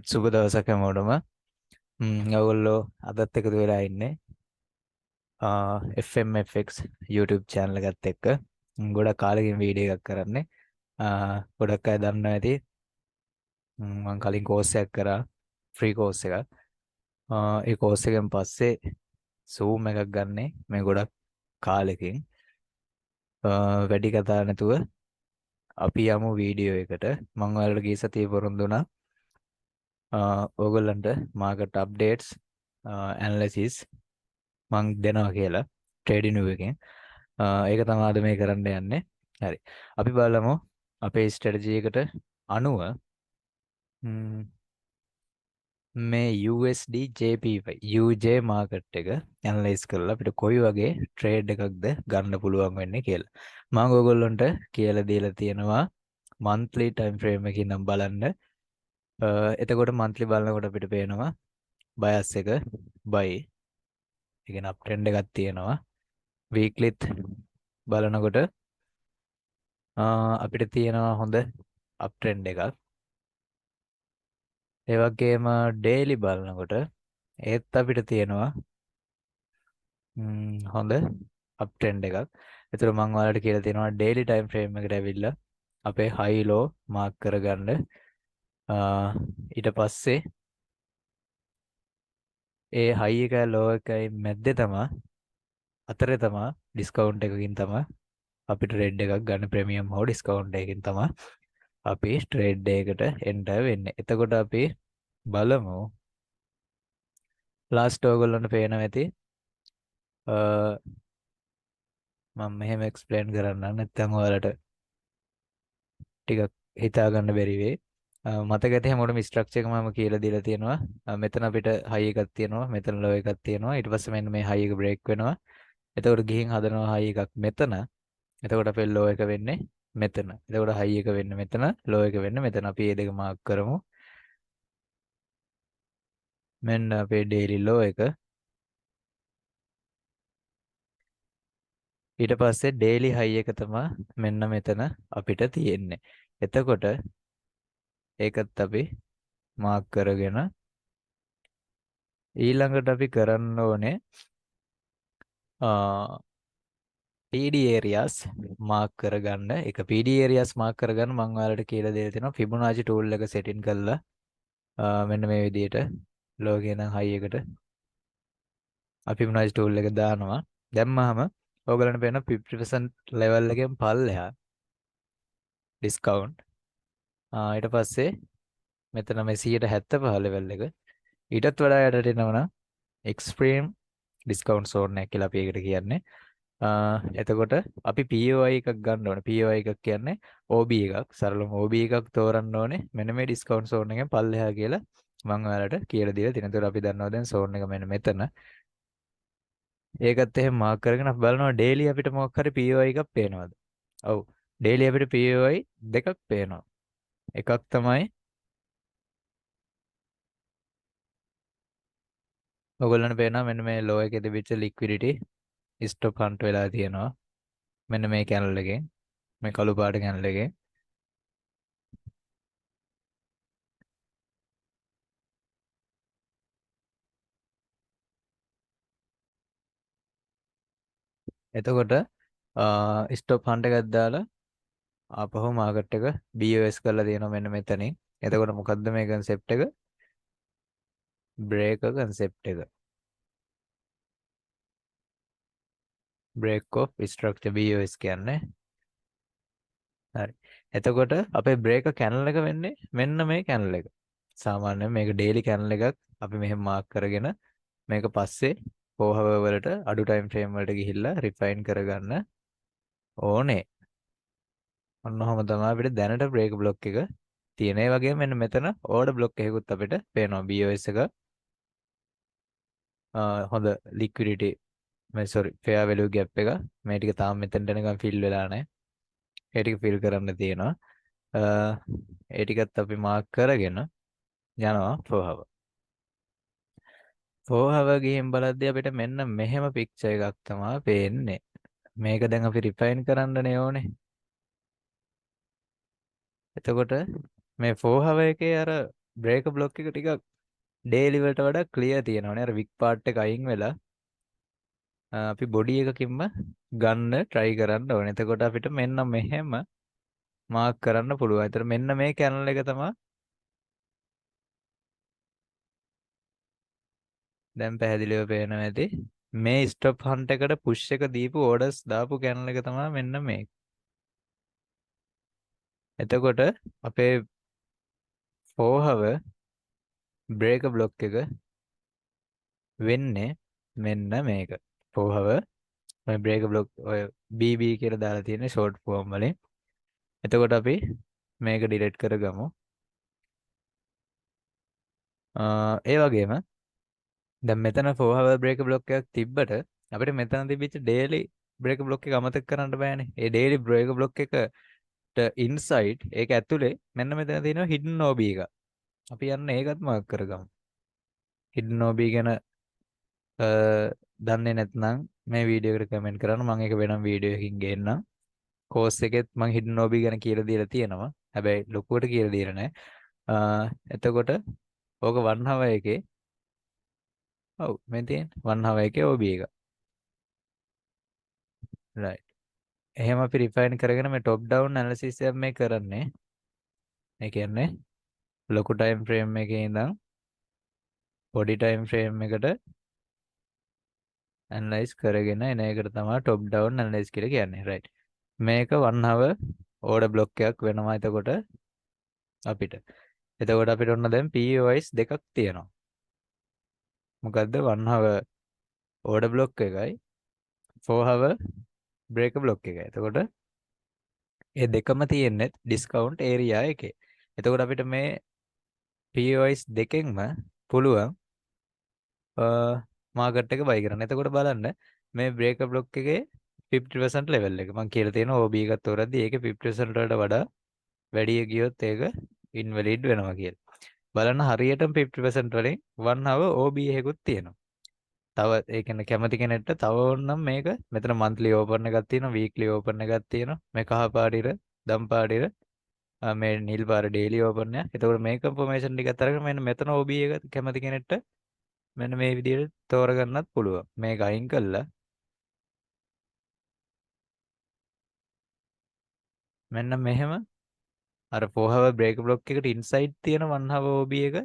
Right සුබ දවසක් හැමෝටම. ඔයගොල්ලෝ අදත් එකතු වෙලා ඉන්නේ FMFX YouTube channel එකත් එක්ක. ගොඩක් කාලෙකින් වීඩියෝ එකක් කරන්නේ. ගොඩක් අය දන්නවා ඇති. මම කලින් කෝස් එකක් කරා, ෆ්‍රී කෝස් එකක්. ඒ කෝස් එකෙන් පස්සේ Zoom එකක් ගන්නෙ මේ ගොඩක් කාලෙකින්. වැඩි කතා නැතුව අපි යමු වීඩියෝ එකට. මම ඔයාලට ගිය සතියේ පොරොන්දු වුණා ඕගොල්ලන්ට මාකට් අප්ඩේට්ස් ඇනලිසිස් මං දෙනවා කියලා ට්‍රේඩින් වූ එකෙන්. ඒක තමයි අද මේ කරන්න යන්නේ. හරි. අපි බලමු අපේ ස්ට්‍රැටජි එකට අනුව මේ USDJPY UJ මාකට් එක ඇනලයිස් කරලා අපිට කොයි වගේ ට්‍රේඩ් එකක්ද ගන්න පුළුවන් වෙන්නේ කියලා. මම ඔයගොල්ලන්ට කියලා දීලා තියෙනවා monthly time frame එකකින් නම් බලන්න. එතකොට monthly බලනකොට අපිට පේනවා bias එක buy. ඒ කියන්නේ up trend එකක් තියෙනවා. weeklyත් බලනකොට අපිට තියෙනවා හොඳ up trend එකක්. ඒ වගේම daily බලනකොට ඒත් අපිට තියෙනවා හොඳ up trend එකක්. ඒතර මම ඔයාලට කියලා තියෙනවා daily time frame එකට ඇවිල්ලා අපේ high low mark කරගන්න. ඊට පස්සේ ඒ high එකයි low එකයි මැද්දේ තමයි අතරේ තමයි ඩිස්කවුන්ට් එකකින් තමයි අපිට රෙඩ් එකක් ගන්න ප්‍රීමියම් හෝ ඩිස්කවුන්ට් එකකින් තමයි අපි ට්‍රේඩ් එකකට එන්ටර් වෙන්නේ. එතකොට අපි බලමු ලාස්ට් ඔයගොල්ලන්ට පේනවා ඇති මම මෙහෙම එක්ස්ප්ලেইন කරන්නම් නැත්නම් ඔයාලට ටිකක් හිතා ගන්න බැරි වෙයි. මතක ඇති හැමෝටම ස්ට්‍රක්චර් එක මම කියලා දීලා තියෙනවා. මෙතන අපිට හයි එකක් තියෙනවා, මෙතන ලෝ එකක් තියෙනවා. ඊට පස්සේ මෙන්න මේ හයි එක බ්‍රේක් වෙනවා. එතකොට ගිහින් හදනවා හයි එකක් මෙතන. එතකොට අපේ ලෝ එක වෙන්නේ මෙතන. එතකොට හයි එක වෙන්නේ මෙතන, ලෝ එක වෙන්නේ මෙතන. අපි මේ දෙක මාක් කරමු. මෙන්න අපේ ඩේලි ලෝ එක. ඊට පස්සේ ඩේලි හයි එක තමයි මෙන්න මෙතන අපිට තියෙන්නේ. එතකොට ඒකත් අපි මාක් කරගෙන ඊළඟට අපි කරන්න ඕනේ PD areas මාක් කරගන්න. එක PD areas මාක් කරගන්න මම ඔයාලට කියලා දෙලා තියෙනවා Fibonacci tool එක setting කරලා මෙන්න මේ විදිහට ලෝ කියන high එකට අපි Fibonacci tool එක දානවා. දැම්මහම ඔයගලන්ට පේන 50% level එකෙන් පල්ලෙහා discount. ඊට පස්සේ මෙතන මේ 175 level එක ඊටත් වඩා යටට එනවනම් extreme discount zone එක කියලා අපි ඒකට කියන්නේ. එතකොට අපි POI එකක් ගන්න ඕනේ. POI එකක් කියන්නේ OB එකක්. සරලම OB එකක් තෝරන්න ඕනේ. මෙන්න මේ discount zone එකෙන් පල්ලෙහා කියලා මම ඔයාලට කියලා දීලා තියෙනවා. ඒතර අපි දන්නවා දැන් zone එක මෙන්න මෙතන. ඒකත් එහෙම මාක් කරගෙන අපි බලනවා daily අපිට මොකක් හරි POI එකක් පේනවද? ඔව්. daily අපිට POI දෙකක් පේනවා. එකක් තමයි ඔයගොල්ලන්ට පේනවා මෙන්න මේ low එකේ තිබිච්ච liquidity stop hunt වෙලා තියෙනවා. මෙන්න මේ channel එකෙන් මේ කළු පාට channel එකෙන් එතකොට ස්ටොප් හන්ට් එකක් දාලා ආපහු මාකට් එක BOS කරලා තියෙනවා මෙන්න මෙතනින්. එතකොට මොකද්ද මේ concept එක? break concept එක. break of structure BOS කියන්නේ. හරි. එතකොට අපේ break channel එක වෙන්නේ මෙන්න මේ channel එක. සාමාන්‍යයෙන් මේක daily channel එකක් අපි මෙහෙම මාක් කරගෙන මේක පස්සේ 4 hour වලට අඩු time frame වලට ගිහිල්ලා refine කරගන්න ඕනේ. ඔන්න ඔහම තමයි අපිට දැනට break block එක තියෙන. ඒ වගේම මෙන්න මෙතන order block එකකුත් අපිට පේනවා. BOS එක හොඳ liquidity මේ sorry fair value gap එක මේ ටික තාම මෙතනට එනකම් fill වෙලා නැහැ. ඒ ටික fill කරන්න තියෙනවා. ඒ ටිකත් අපි mark කරගෙන යනවා 4 hour. 4 hour ගිහින් බලද්දී අපිට මෙන්න මෙහෙම picture එකක් තමයි පේන්නේ. මේක දැන් අපි refine කරන්නනේ ඕනේ. එතකොට මේ 4 hour එකේ අර බ්‍රේක් බ්ලොක් එක ටිකක් ඩේලි වලට වඩා ක්ලියර් තියෙනවානේ. අර වික් පාර්ට් එක අයින් වෙලා අපි බොඩි එකකින්ම ගන්න try කරන්න ඕනේ. එතකොට අපිට මෙන්න මෙහෙම මාක් කරන්න පුළුවන්. ඒතර මෙන්න මේ කැනල් එක තමයි දැන් පැහැදිලිව පේනවා ඇති. මේ ස්ටොප් හන්ට් එකට පුෂ් එක දීපු ඕඩර්ස් දාපු කැනල් එක තමයි මෙන්න මේ. එතකොට අපේ 4 hour බ්‍රේක් බ්ලොක් එක වෙන්නේ මෙන්න මේක. 4 hour ඔය බ්‍රේක් බ්ලොක් ඔය BB කියලා දාලා තියෙන ෂෝට් ෆෝම් වලින්. එතකොට අපි මේක ඩිලීට් කරගමු. ඒ වගේම දැන් මෙතන 4 hour බ්‍රේක් බ්ලොක් එකක් තිබ්බට අපිට මෙතන තිබිච්ච ඩේලි බ්‍රේක් බ්ලොක් එක අමතක කරන්න බෑනේ. ඒ ඩේලි බ්‍රේක් බ්ලොක් එකට ඉන්සයිඩ් ඒක ඇතුලේ මෙන්න මෙතන තියෙනවා හිඩන් OB එක. අපි යන්න ඒකත් මාක් කරගමු. හිඩන් OB ගැන දන්නේ නැත්නම් මේ වීඩියෝ එකට කමෙන්ට් කරන්න. මම ඒක වෙනම වීඩියෝ එකකින් ගේන්නම්. කෝස් එකෙත් මම හිඩන් OB ගැන කියලා දීලා තියෙනවා. හැබැයි ලොකුවට කියලා දීලා නැහැ. එතකොට ඕක 1 hour එකේ ඔව් මේ තියෙන 1 hour එකේ OB එක. right. එහෙම අපි රිෆයින් කරගෙන මේ টොප් ඩවුන් ඇනලිසිස් එක මේ කරන්නේ. ඒ කියන්නේ ලොකු ටයිම් ෆ්‍රේම් එකේ ඉඳන් පොඩි ටයිම් ෆ්‍රේම් එකට ඇනලයිස් කරගෙන එන එකට තමයි টොප් ඩවුන් ඇනලයිස් කියලා කියන්නේ. right. මේක 1 hour ඕඩර් බ්ලොක් එකක් වෙනවා එතකොට අපිට. එතකොට අපිට ඔන්න දැන් POIs දෙකක් තියෙනවා. මොකද්ද 1 hour ඕඩර් බ්ලොක් එකයි 4 hour බ්‍රේක් බ්ලොක් එකයි. එතකොට ඒ දෙකම තියෙන්නේ ඩිස්කවුන්ට් ඒරියා එකේ. එතකොට අපිට මේ POIs දෙකෙන්ම පුළුවන් මාකට් එක බයි කරන්න. එතකොට බලන්න මේ බ්‍රේක් බ්ලොක් එකේ 50% ලෙවල් එක. මම කියලා තියෙනවා OB එකත් තෝරද්දී ඒකේ 50% වලට වඩා වැඩි ගියොත් ඒක ඉන්වැලිඩ් වෙනවා කියලා. බලන්න හරියටම 50% වලින් 1 hour OB එකකුත් තියෙනවා. තව ඒ කියන්නේ කැමති කෙනෙක්ට තව ඕනනම් මේක මෙතන monthly open එකක් තියෙනවා, weekly open එකක් තියෙනවා. මේ කහ පාටිර, දම් පාටිර මේ නිල් පාර daily open එක. එතකොට මේ confirmation ටිකත් අරගෙන මෙන්න මෙතන OB එක කැමති කෙනෙක්ට මෙන්න මේ විදිහට තෝරගන්නත් පුළුවන්. මේක අයින් කළා මෙන්න මෙහෙම අර 4 hour break block එකට inside තියෙන 1 hour OB එක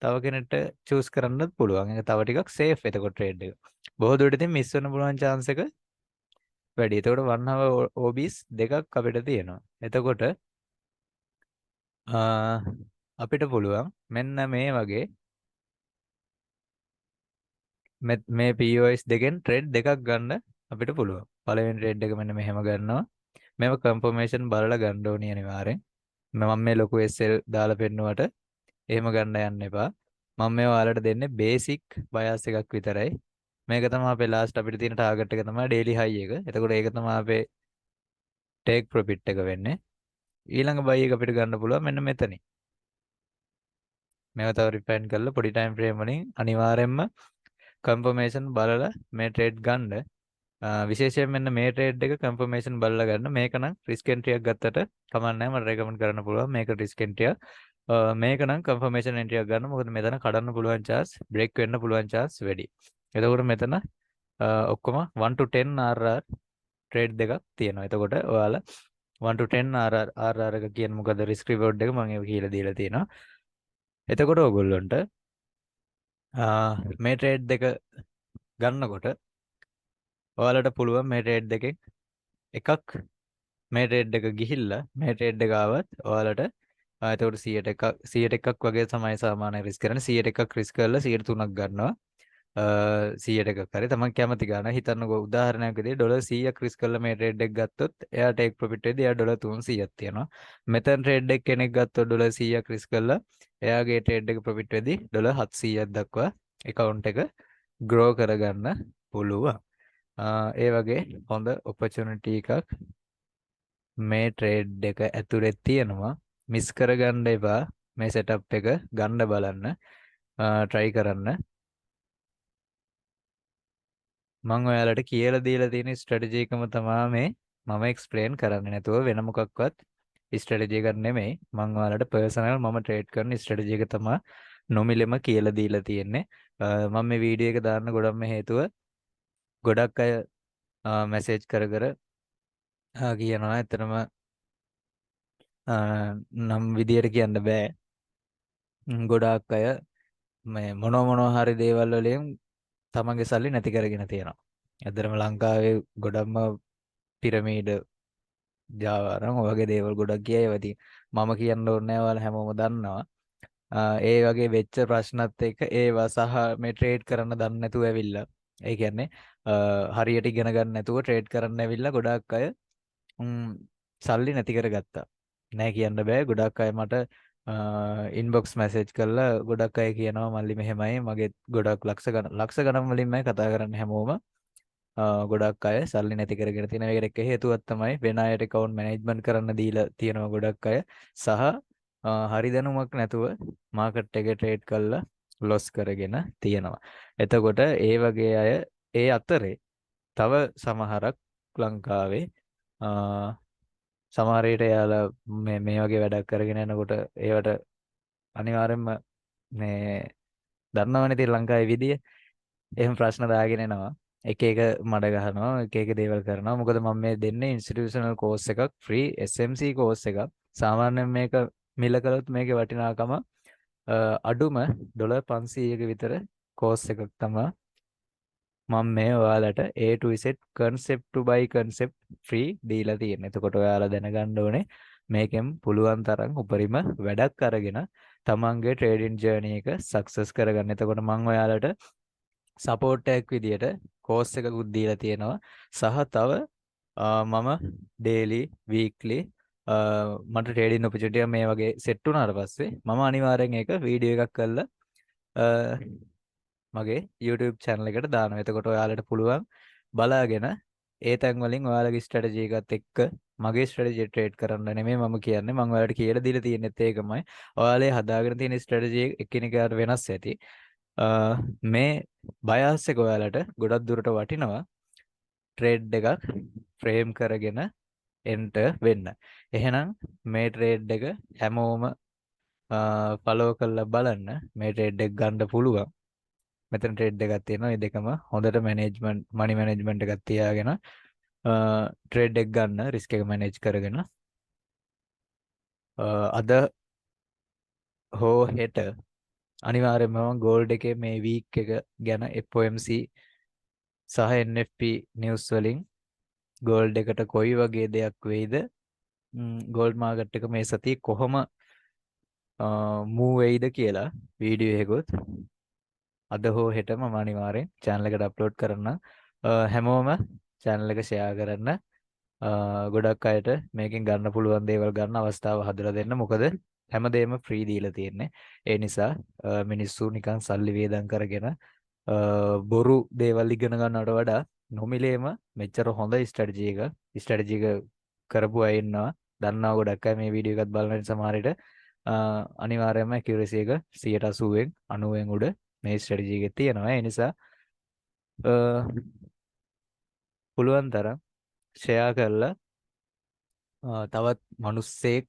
තව කෙනෙක්ට choose කරන්නත් පුළුවන්. ඒක තව ටිකක් safe එතකොට trade එක. බොහෝ දුරට ඉතින් miss වෙන්න පුළුවන් chance එක වැඩි. එතකොට 1 hour OBs දෙකක් අපිට තියෙනවා. එතකොට අපිට පුළුවන් මෙන්න මේ වගේ මේ POS දෙකෙන් trade දෙකක් ගන්න අපිට පුළුවන්. පළවෙනි trade එක මෙන්න මෙහෙම ගන්නවා. මේව confirmation බලලා ගන්න ඕනේ අනිවාර්යෙන්. මම මේ ලොකු SL දාලා පෙන්නුවට එහෙම ගන්න යන්න එපා. මම මේ ඔයාලට දෙන්නේ බේසික් බයස් එකක් විතරයි. මේක තමයි අපේ ලාස්ට් අපිට තියෙන ටාගට් එක තමයි ඩේලි හයි එක. එතකොට ඒක තමයි අපේ ටේක් ප්‍රොෆිට් එක වෙන්නේ. ඊළඟ බයි එක අපිට ගන්න පුළුවන් මෙන්න මෙතනින්. මේව තව රිෆයින් කරලා පොඩි ටයිම් ෆ්‍රේම් වලින් අනිවාර්යෙන්ම කන්ෆර්මේෂන් බලලා මේ ට්‍රේඩ් ගන්න. විශේෂයෙන් මෙන්න මේ ට්‍රේඩ් එක කන්ෆර්මේෂන් බලලා ගන්න. මේක නම් රිස්ක් එන්ට්‍රි එකක් ගත්තට කමක් නැහැ. මට රෙකමන්ඩ් කරන්න පුළුවන් මේක රිස්ක් එන්ට්‍රි එක. මේක නම් කන්ෆර්මේෂන් එන්ට්‍රි එකක් ගන්න. මොකද මෙතන කඩන්න පුළුවන් chance, බ්‍රේක් වෙන්න පුළුවන් chance වැඩි. එතකොට මෙතන ඔක්කොම 1 to 10 RR ට්‍රේඩ් දෙකක් තියෙනවා. එතකොට ඔයාලා 1 to 10 RR එක කියන්නේ මොකද රිස්ක් රිවෝඩ් එක මම ඒක කියලා දීලා තියෙනවා. එතකොට ඔයගොල්ලන්ට මේ ට්‍රේඩ් දෙක ගන්නකොට ඔයාලට පුළුවන් මේ ට්‍රේඩ් දෙකෙන් එකක් මේ ට්‍රේඩ් එක ගිහිල්ලා මේ ට්‍රේඩ් එක ආවත් ඔයාලට එතකොට 100ට එකක් වගේ තමයි සාමාන්‍ය රිස්ක් කරන්නේ. 100ට එකක් රිස්ක් කරලා 103ක් ගන්නවා. 100ට එකක් හරි තමන් කැමති ගන්න. හිතන්නකෝ උදාහරණයක් විදිහට ඩොලර් 100ක් රිස්ක් කරලා මේ ට්‍රේඩ් එක ගත්තොත් එයා ටේක් ප්‍රොෆිට් වෙද්දී එයා ඩොලර් 300ක් තියෙනවා. මෙතන ට්‍රේඩ් එක කෙනෙක් ගත්තොත් ඩොලර් 100ක් රිස්ක් කරලා එයාගේ ට්‍රේඩ් එක ප්‍රොෆිට් වෙද්දී ඩොලර් 700ක් දක්වා account එක grow කරගන්න පුළුවන්. ඒ වගේ හොඳ opportunity එකක් මේ ට්‍රේඩ් එක ඇතුලේ තියෙනවා. මිස් කරගන්න එපා. මේ setup එක ගන්න බලන්න. try කරන්න. මම ඔයාලට කියලා දීලා තියෙන ස්ට්‍රැටජි එකම තමයි මේ මම එක්ස්ප්ලেইন කරන්නේ නැතුව වෙන මොකක්වත් ස්ට්‍රැටජි එකක් නෙමෙයි. මම ඔයාලට පර්සනල් මම ට්‍රේඩ් කරන ස්ට්‍රැටජි එක තමයි නොමිලෙම කියලා දීලා තියෙන්නේ. මම මේ වීඩියෝ එක දාන්න ගොඩක්ම හේතුව ගොඩක් අය මැසේජ් කර කර කියනවා ඇත්තටම නම් විදියට කියන්න බෑ. ගොඩාක් අය මේ මොනවා හරි දේවල් වලින් තමන්ගේ සල්ලි නැති කරගෙන තියෙනවා. ඇත්තටම ලංකාවේ ගොඩක්ම පිරමීඩ ජාවාරම් වගේ දේවල් ගොඩක් කියනවා. ඉතින් මම කියන්න ඕනේ නැහැ, ඔයාලා හැමෝම දන්නවා. ඒ වගේ වෙච්ච ප්‍රශ්නත් එක්ක ඒවා සහ මේ ට්‍රේඩ් කරන්න දන්නේ නැතුව ඇවිල්ලා. ඒ කියන්නේ හරියට ඉගෙන ගන්න නැතුව ට්‍රේඩ් කරන්න ඇවිල්ලා ගොඩාක් අය සල්ලි නැති කරගත්තා. නෑ කියන්න බෑ. ගොඩක් අය මට ඉන්බොක්ස් මැසේජ් කරලා ගොඩක් අය කියනවා මල්ලි මෙහෙමයි මගේ ගොඩක් ලක්ෂ ගණන් වලින්මයි කතා කරන්නේ හැමෝම. ගොඩක් අය සල්ලි නැති කරගෙන තියෙන එකට එක හේතුවක් තමයි වෙන අයට account management කරන්න දීලා තියෙනවා ගොඩක් අය සහ හරි දැනුමක් නැතුව මාකට් එකේ ට්‍රේඩ් කරලා ලොස් කරගෙන තියෙනවා. එතකොට ඒ වගේ අය ඒ අතරේ තව සමහරක් ලංකාවේ සමහර විට එයාලා මේ වගේ වැඩක් කරගෙන යනකොට ඒවට අනිවාර්යයෙන්ම මේ දන්නවනේ ඉතින් ලංකාවේ විදිය. එහෙම ප්‍රශ්න දාගෙන එනවා. එක එක මඩ ගහනවා, එක එක දේවල් කරනවා. මොකද මම මේ දෙන්නේ ඉන්ස්ටිටියුෂනල් කෝස් එකක්, ෆ්‍රී SMC කෝස් එකක්. සාමාන්‍යයෙන් මේක මිල කළොත් මේකේ වටිනාකම අඩුම $500ක විතර කෝස් එකක් තමයි මම මේ ඔයාලට A to Z concept to buy concept free දීලා තියෙනවා. එතකොට ඔයාලා දැනගන්න ඕනේ මේකෙන් පුළුවන් තරම් උපරිම වැඩක් අරගෙන තමන්ගේ ට්‍රේඩින් ජර්නි එක සක්සස් කරගන්න. එතකොට මම ඔයාලට සපෝට් එකක් විදියට කෝස් එකකුත් දීලා තියෙනවා. සහ තව මම ඩේලි වීක්ලි මට ට්‍රේඩින් ඔපචුනිටි මේ වගේ සෙට් වුණාට පස්සේ මම අනිවාර්යෙන් ඒක වීඩියෝ එකක් කරලා මගේ YouTube channel එකට දානවා. එතකොට ඔයාලට පුළුවන් බලාගෙන ඒ තැන් වලින් ඔයාලගේ ස්ට්‍රැටජි එකත් එක්ක මගේ ස්ට්‍රැටජි ට්‍රේඩ් කරන්න නෙමෙයි මම කියන්නේ. මම ඔයාලට කියලා දීලා තියෙනෙත් ඒකමයි. ඔයාලේ හදාගෙන තියෙන ස්ට්‍රැටජි එකිනෙකාට වෙනස් ඇති. මේ බයස් එක ඔයාලට ගොඩක් දුරට වටිනවා. ට්‍රේඩ් එකක් ෆ්‍රේම් කරගෙන එන්ට වෙන්න. එහෙනම් මේ ට්‍රේඩ් එක හැමෝම ෆලෝ කරලා බලන්න. මේ ට්‍රේඩ් එක ගන්න පුළුවන්. මෙතන ට්‍රේඩ් එකක් තියෙනවා. මේ දෙකම හොඳට මැනේජ්මන්ට් මනි මැනේජ්මන්ට් එකක් තියාගෙන ට්‍රේඩ් එක ගන්න රිස්ක් එක මැනේජ් කරගෙන අද හෝ හෙට අනිවාර්යයෙන්ම ගෝල්ඩ් එකේ මේ වීක් එක ගැන FOMC සහ NFP නිවුස් වලින් ගෝල්ඩ් එකට කොයි වගේ දෙයක් වෙයිද ගෝල්ඩ් මාකට් එක මේ සතියේ කොහොම මූව් වෙයිද කියලා වීඩියෝ එකකුත් අද හෝ හෙට මම අනිවාර්යෙන් channel එකට අප්ලෝඩ් කරන්න. හැමෝම channel එක share කරන්න. ගොඩක් අයට මේකෙන් ගන්න පුළුවන් දේවල් ගන්න අවස්ථාව හදලා දෙන්න. මොකද හැමදේම ෆ්‍රී දීලා තියෙන්නේ. ඒ නිසා මිනිස්සු නිකන් සල්ලි වේදම් කරගෙන බොරු දේවල් ඉගෙන ගන්නවට වඩා නොමිලේම මෙච්චර හොඳ ස්ට්‍රැටජි එක කරපු අය ඉන්නවා. දන්නවා ගොඩක් අය මේ වීඩියෝ එකත් බලන සමහර විට අනිවාර්යයෙන්ම ඇකියුරසි එක 80%න් 90න් උඩ මේ ස්ට්‍රැටජි එකේ තියෙනවා. ඒ නිසා පුළුවන් තරම් ෂෙයා කරලා තවත් මිනිස්සෙක්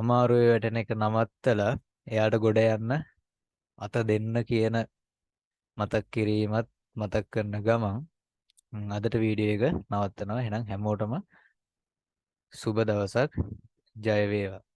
අමාරුවේ වැටෙන එක නවත්තලා එයාට ගොඩ යන්න අත දෙන්න කියන මතක් කිරීමත් මතක් කරන ගමන් අදට වීඩියෝ එක නවත්තනවා. එහෙනම් හැමෝටම සුබ දවසක්. ජය වේවා.